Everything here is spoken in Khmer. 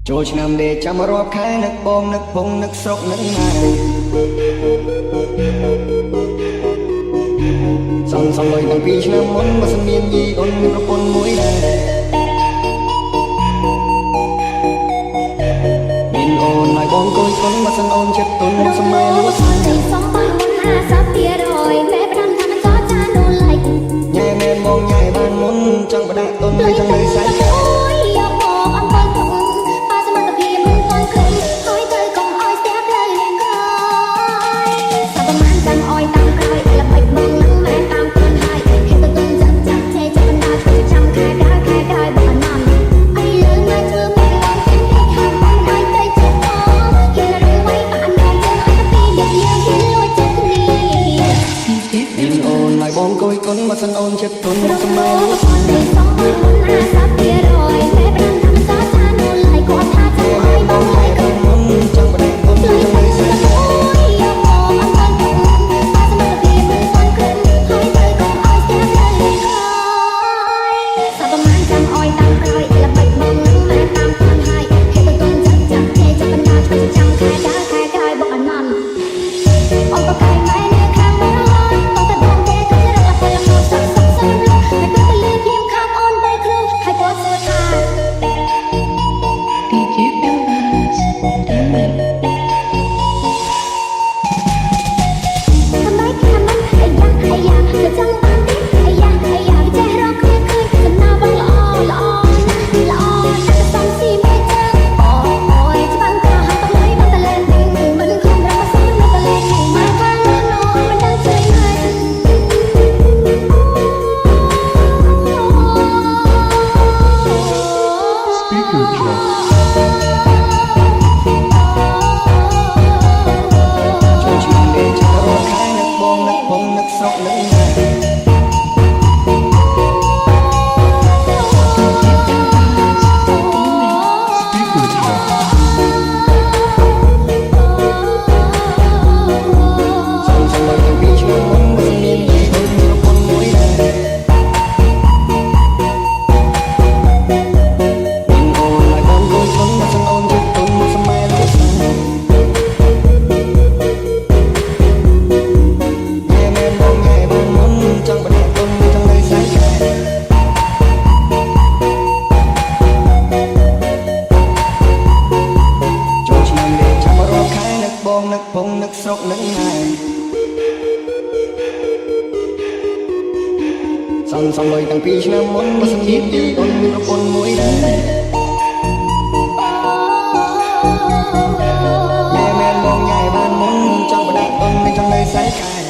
ចូលឆ្នាំដេកចាំរាប់ខែនឹកបងនឹកពងនឹកស្រុកនឹកម៉ែសំលុយតាំងពីឆ្នាំមុនបើសិនមានយីអូនមានប្រពន្ធមួយដែរមានអូនឲ្យបងគួយគុណបើសិនអូនចិត្តទុនសម័យលួចសំបានមុន50%មេប្រាំថាមិនចោចានូនឡៃញ៉ែមែនបងញ៉ែបានមុនចង់បដាក់ទុនហើយចង់នៅសាច់កែយកមកអំពើទុកប៉ាសមត្ថភាពមិនទាន់គ្រឹះហើយទៅកុំឲ្យស្ទះផ្លូវក្រោយសាប់ប្រមាណចាំអោយតាមក្រោយល្បិចបងនឹងមែនតាមខ្លួនហើយហេតុទៅទុំចាប់ចាប់ចេចាប់បណ្ដាធ្វើចាំខែក្រោយបងអនអីលើណាធ្វើពេលឡងចេញពីខាងបងហើយទៅចិត្តបងគិតរឿងໄວប៉ាអនយើងឲ្យតែពីយើងហ៊ានលួចចិត្តគ្នាមានអូនឲ្យបងគួយគុណបើសិនអូនចិត្តទុនសម័យលួចសំបានមុន50%មេប្រាំថាមិនចោចានូនឡៃគាត់ថាចាំឲ្យបងឡៃក៏មុនចង់បដាក់ទុនហើយចង់នៅសាច់កែយកមកអំពើទុកប៉ាសមត្ថភាពមិនទាន់គ្រឹះហើយទៅកុំឲ្យស្ទះផ្លូវក្រោយសាប់ប្រមាណចាំអោយតាមក្រោយល្បិចបងនឹងមែនតាមខ្លួនហើយហេតុទៅទុំចាប់ចាប់ចេចាប់បណ្ដាធ្វើចាំខែក្រោយបងអនអូនក៏កែម៉ែនៅខាងបងតោះតែបងគេគឺរកអពលមកសាក់សាក់សំឡោះហើយទៅលើភ្លាមខាងអូនទៅគ្រូហើយគាត់សួរថា DJ Bellas, Damn. ทำไมแค่มันไอ้ยาเธอจังบางทีไอ้ยาใจเราเคยสำนาบังละอนะจะต้องสีไม่เจอโอ้ยจะบังกะหันตะเลยบังตะเลนมันคงรักซ้อนมันตะเลนมาข้างน้องมันดังใจไหม Speaker check. ចូលឆ្នាំដេកចាំរាប់ខែនឹកបងនឹកពងនឹកស្រុកនឹកម៉ែ Speaker check. សំលុយតាំងពីឆ្នាំមុនបើសិនមានយីអូនមានប្រពន្ធមួយដែរមានអូនឲ្យបងគួយគុណបើសិនអូនចិត្តទុនសម័យលួចញ៉ែមែនបងញ៉ែបានមុនចង់បដាក់ទុនចង់នៅសាច់កែចូលឆ្នាំដេកចាំរាប់ខែនឹកបងនឹកពងនឹកស្រុកនឹកម៉ែសំលុយតាំងពីឆ្នាំមុនបើសិនមានយីអូនមានប្រពន្ធមួយដែរញ៉ែមែនបងញ៉ែបានមុនចង់បដាក់ទុនចង់នៅសាច់កែ